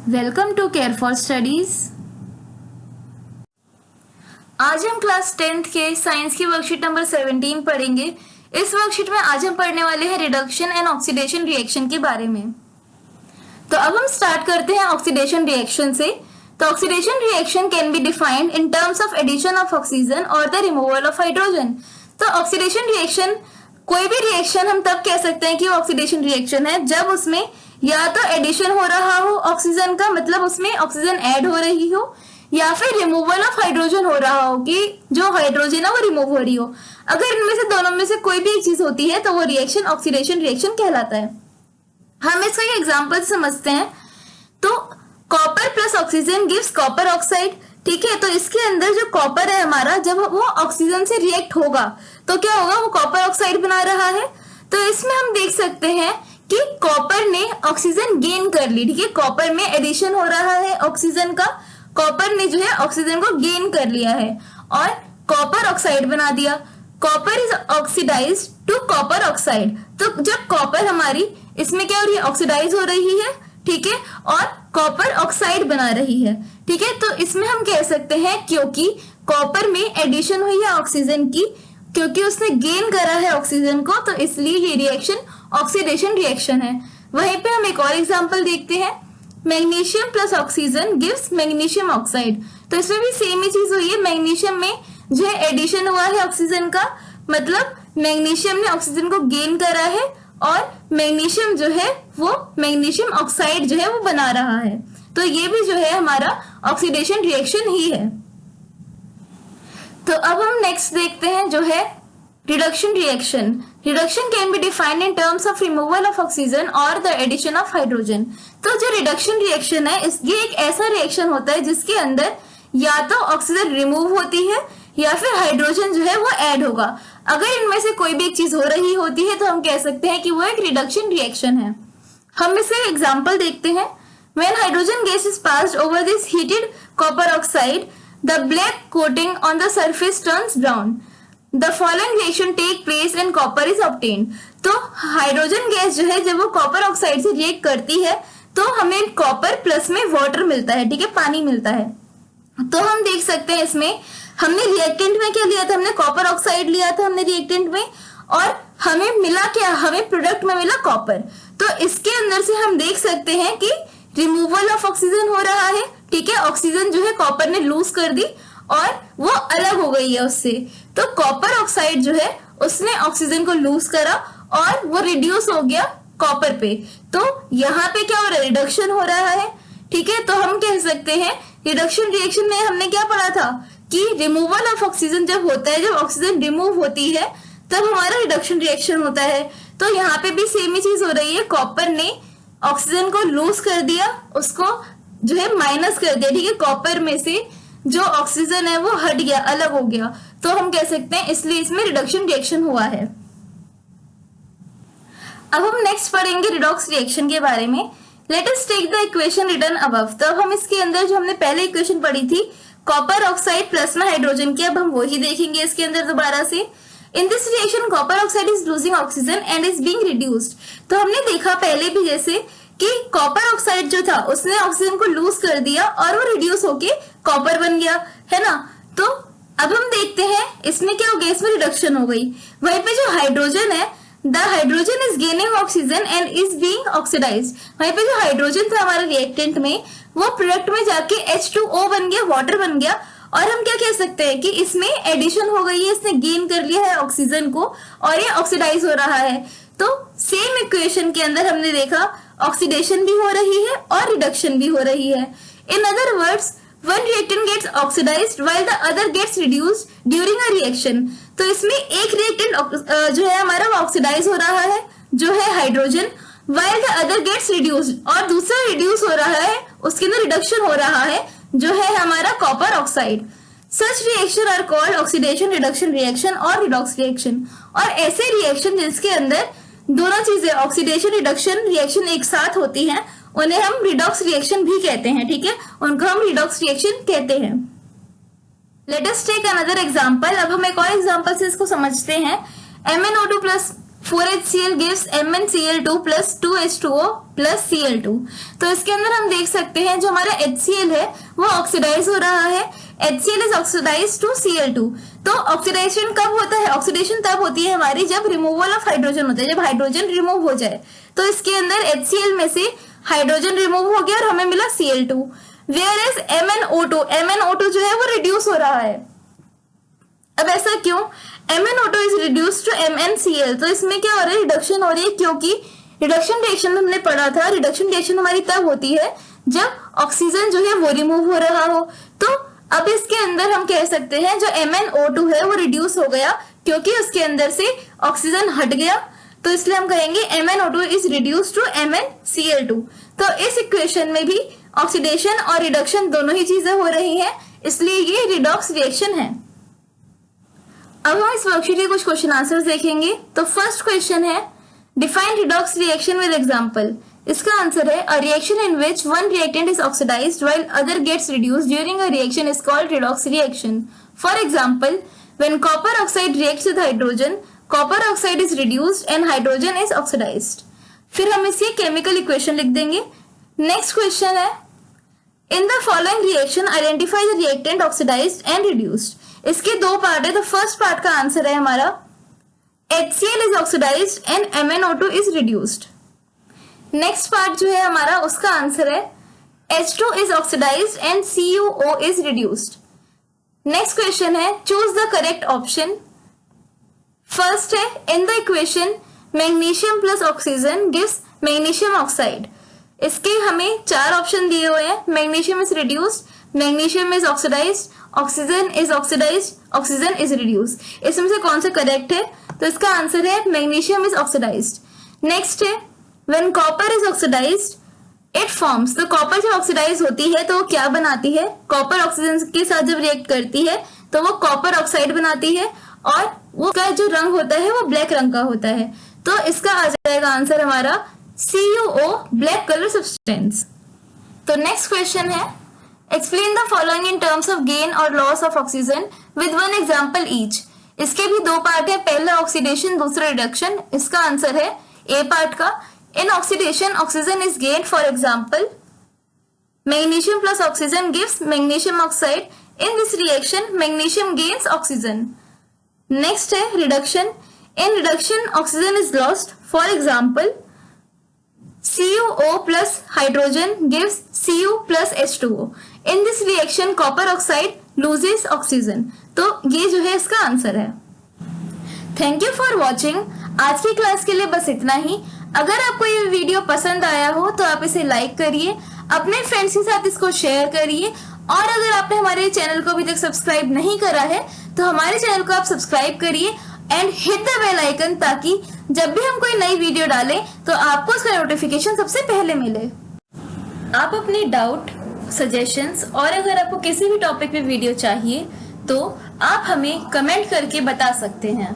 Welcome to care for studies. आज हम class 10th के साइंस की वर्कशीट नंबर 17 पढ़ेंगे। इस वर्कशीट में आज हम पढ़ने वाले हैं रिडक्शन एंड ऑक्सीडेशन रिएक्शन के बारे में। तो अब हम स्टार्ट करते हैं ऑक्सीडेशन रिएक्शन से। तो oxidation reaction can be defined in terms of addition of oxygen और द रिमूवल ऑफ हाइड्रोजन। तो ऑक्सीडेशन रिएक्शन, कोई भी रिएक्शन हम तब कह सकते हैं कि वो ऑक्सीडेशन रिएक्शन है जब उसमें या तो एडिशन हो रहा हो ऑक्सीजन का, मतलब उसमें ऑक्सीजन ऐड हो रही हो, या फिर रिमूवल ऑफ हाइड्रोजन हो रहा हो कि जो हाइड्रोजन है वो रिमूव हो रही हो। अगर इनमें से दोनों में से कोई भी एक चीज होती है तो वो रिएक्शन ऑक्सीडेशन रिएक्शन कहलाता है। हम इसका एक एग्जांपल समझते हैं। तो copper plus oxygen gives copper oxide. ठीक है, तो इसके अंदर जो कॉपर है हमारा, जब वो ऑक्सीजन से रिएक्ट होगा तो क्या होगा, वो कॉपर ऑक्साइड बना रहा है। तो इसमें हम देख सकते हैं कि कॉपर ने ऑक्सीजन गेन कर ली। ठीक है, कॉपर में एडिशन हो रहा है ऑक्सीजन का, कॉपर ने जो है ऑक्सीजन को गेन कर लिया है और कॉपर ऑक्साइड बना दिया। Copper is oxidised to copper oxide. तो जब कॉपर हमारी इसमें क्या हो रही है, ऑक्सीडाइज हो रही है, ठीक है, और कॉपर ऑक्साइड बना रही है। ठीक है, तो इसमें हम कह सकते हैं क्योंकि कॉपर में एडिशन हुई है ऑक्सीजन की, क्योंकि उसने गेन करा है ऑक्सीजन को, तो इसलिए ये रिएक्शन ऑक्सीडेशन रिएक्शन है। वहीं पे हम एक और एग्जांपल देखते हैं। Magnesium plus oxygen gives magnesium oxide. तो इसमें भी सेम ही चीज हुई है। मैग्नीशियम में जो है एडिशन हुआ है ऑक्सीजन का, मतलब मैग्नीशियम ने ऑक्सीजन को गेन करा है और मैग्नीशियम जो है वो मैग्नीशियम ऑक्साइड जो है वो बना रहा है। तो ये भी जो है हमारा ऑक्सीडेशन रिएक्शन ही है। तो अब हम नेक्स्ट देखते हैं जो है reduction reaction. Reduction can be defined in terms of removal of oxygen और द एडिशन ऑफ हाइड्रोजन। तो जो रिडक्शन रिएक्शन है, ये एक ऐसा रिएक्शन होता है जिसके अंदर या तो ऑक्सीजन रिमूव होती है या फिर हाइड्रोजन जो है वो ऐड होगा। अगर इनमें से कोई भी एक चीज हो रही होती है तो हम कह सकते हैं कि वो एक रिडक्शन रिएक्शन है। हम इसे एग्जाम्पल देखते हैं। When hydrogen gas is passed over this heated copper oxide, the black coating on the surface turns brown. The following reaction take place when copper is obtained. तो हाइड्रोजन गैस जो है जब वो कॉपर ऑक्साइड से react करती है तो हमें कॉपर प्लस में वाटर मिलता है, ठीक है, पानी मिलता है। तो हम देख सकते हैं इसमें हमने रिएक्टेंट में क्या लिया था, हमने कॉपर ऑक्साइड लिया था हमने रिएक्टेंट में, और हमें मिला क्या, हमें प्रोडक्ट में मिला कॉपर। तो इसके अंदर से हम देख सकते हैं कि रिमूवल ऑफ ऑक्सीजन हो रहा है। ठीक है, ऑक्सीजन जो है कॉपर ने लूज कर दी और वो अलग हो गई है उससे। तो कॉपर ऑक्साइड जो है उसने ऑक्सीजन को लूज करा और वो रिड्यूस हो गया कॉपर पे। तो यहाँ पे क्या हो रहा है, रिडक्शन हो रहा है। ठीक है, तो हम कह सकते हैं रिडक्शन रिएक्शन में हमने क्या पढ़ा था कि रिमूवल ऑफ ऑक्सीजन जब होता है, जब ऑक्सीजन रिमूव होती है तब हमारा रिडक्शन रिएक्शन होता है। तो यहाँ पे भी सेम ही चीज हो रही है, कॉपर ने ऑक्सीजन को लूज कर दिया, उसको जो है माइनस कर दिया। ठीक है, कॉपर में से जो ऑक्सीजन है वो हट गया, अलग हो गया। तो हम कह सकते हैं इसलिए इसमें रिडक्शन रिएक्शन हुआ है। अब हम नेक्स्ट पढ़ेंगे रिडॉक्स रिएक्शन के बारे में। Let us take the equation written above. तो अब हम इसके अंदर जो हमने पहले इक्वेशन पढ़ी थी कॉपर ऑक्साइड प्लस में हाइड्रोजन की, अब हम वही देखेंगे इसके अंदर दोबारा से। In this reaction, copper oxide is losing oxygen and is being reduced. तो हमने देखा पहले भी जैसे कि कॉपर ऑक्साइड जो था उसने ऑक्सीजन को लूज कर दिया और वो रिड्यूस होके कॉपर बन गया, है ना। तो अब हम देखते हैं इसमें क्या हो गया, इसमें रिडक्शन हो गई। वहीं पे जो हाइड्रोजन है, the hydrogen is gaining oxygen and is being oxidised. वहीं पे जो हाइड्रोजन था हमारे रिएक्टेंट में, वो प्रोडक्ट में जाके H2O बन गया, वाटर बन गया। और हम क्या कह सकते हैं कि इसमें एडिशन हो गई है, इसने गेन कर लिया है ऑक्सीजन को और ये ऑक्सीडाइज हो रहा है। तो सेम इक्वेशन के अंदर हमने देखा ऑक्सीडेशन भी हो रही है और रिडक्शन भी हो रही है। In other words, one reactant gets oxidised while the other gets reduced during a reaction. तो इसमें एक रिएक्टेंट जो है हमारा वो ऑक्सीडाइज हो रहा है, जो है hydrogen, while the other gets reduced, और दूसरा रिड्यूस हो रहा है, उसके अंदर रिडक्शन हो रहा है, जो है हमारा copper oxide. Such reaction are called oxidation reduction reaction और रिडॉक्स रिएक्शन। और ऐसे रिएक्शन जिसके अंदर दोनों चीजें ऑक्सीडेशन रिडक्शन रिएक्शन एक साथ होती हैं उन्हें हम रिडॉक्स रिएक्शन भी कहते हैं। ठीक है, उनको हम रिडॉक्स रिएक्शन कहते हैं। Let us take another example. अब हम एक और एग्जांपल से इसको समझते हैं। MnO2 plus 4HCl gives MnCl2 plus 2H2O plus Cl2। तो इसके अंदर हम देख सकते हैं जो हमारा HCl है वो ऑक्सीडाइज हो रहा है, HCl is oxidise to Cl2। तो ऑक्सीडेशन कब होता है? ऑक्सीडेशन तब होती है हमारी जब रिमूवल ऑफ हाइड्रोजन होता है, जब हाइड्रोजन रिमूव हो जाए। तो इसके अंदर HCl में से हाइड्रोजन रिमूव हो गया और हमें मिला Cl2। वेयर इज MnO2 जो है वो रिड्यूस हो रहा है। अब ऐसा क्यों? MnO2 is reduce to MnCl। तो इसमें क्या हो रहा है? रिडक्शन हो रही है, क्योंकि रिडक्शन रिएक्शन में हमने पढ़ा था, रिडक्शन रिएक्शन हमारी तब होती है जब ऑक्सीजन जो है वो रिमूव हो रहा हो। तो अब इसके अंदर हम कह सकते हैं जो MnO2 है वो रिड्यूस हो गया क्योंकि उसके अंदर से ऑक्सीजन हट गया। तो इसलिए हम कहेंगे MnO2 is reduce to MnCl2। तो इस इक्वेशन में भी ऑक्सीडेशन और रिडक्शन दोनों ही चीजें हो रही हैं, इसलिए ये रिडॉक्स रिएक्शन है। अब हम इस वर्कशीट के कुछ क्वेश्चन आंसर्स देखेंगे। तो फर्स्ट क्वेश्चन है define redox reaction with example. इसका आंसर है a reaction in which one reactant is oxidised while other gets reduced during a reaction is called redox reaction. For example, when copper oxide reacts with hydrogen, copper oxide is reduced and hydrogen is oxidised. फिर हम इसकी chemical equation लिख देंगे। Next question है in the following reaction identify the reactant oxidised and reduced. इसके दो part है। तो फर्स्ट पार्ट का आंसर है हमारा HCl is oxidized and MnO2 is reduced। Next part जो है हमारा उसका आंसर है H2 is oxidized and CuO is reduced। Next question है choose the correct option. First है in the equation magnesium plus oxygen gives magnesium oxide. इसके हमें चार ऑप्शन दिए हुए हैं। Magnesium is reduced, magnesium is oxidised, oxygen is oxidised, oxygen is reduced. इसमें से कौन सा करेक्ट है? तो इसका आंसर है मैग्नीशियम इज ऑक्सीडाइज्ड। नेक्स्ट है when copper is oxidised it forms. तो कॉपर जब ऑक्सीडाइज होती है तो वो क्या बनाती है? कॉपर ऑक्सीजन के साथ जब रिएक्ट करती है तो वो कॉपर ऑक्साइड बनाती है और वो का जो रंग होता है वो ब्लैक रंग का होता है। तो इसका आ जाएगा आंसर हमारा CuO, ब्लैक कलर सब्सटेंस। तो नेक्स्ट क्वेश्चन है explain the following in terms of gain और loss of oxygen with one example each. इसके भी दो पार्ट है, पहला ऑक्सीडेशन दूसरा रिडक्शन। इसका आंसर है ए पार्ट का in oxidation oxygen is gain. For example magnesium plus oxygen gives magnesium oxide. In this reaction magnesium gains oxygen. Next है reduction in reduction oxygen is lost. For example CuO plus hydrogen gives Cu plus H2O। In this reaction copper oxide loses oxygen। तो ये जो है इसका answer है। Thank you for watching. आज की class के लिए बस इतना ही। अगर आपको ये वीडियो पसंद आया हो तो आप इसे लाइक करिए, अपने फ्रेंड्स के साथ इसको शेयर करिए और अगर आपने हमारे चैनल को अभी तक सब्सक्राइब नहीं करा है तो हमारे चैनल को आप सब्सक्राइब करिए and hit the bell icon ताकि जब भी हम कोई नई वीडियो डालें तो आपको उसका नोटिफिकेशन सबसे पहले मिले। आप अपने डाउट, सजेशंस और अगर आपको किसी भी टॉपिक पे वीडियो चाहिए तो आप हमें कमेंट करके बता सकते हैं।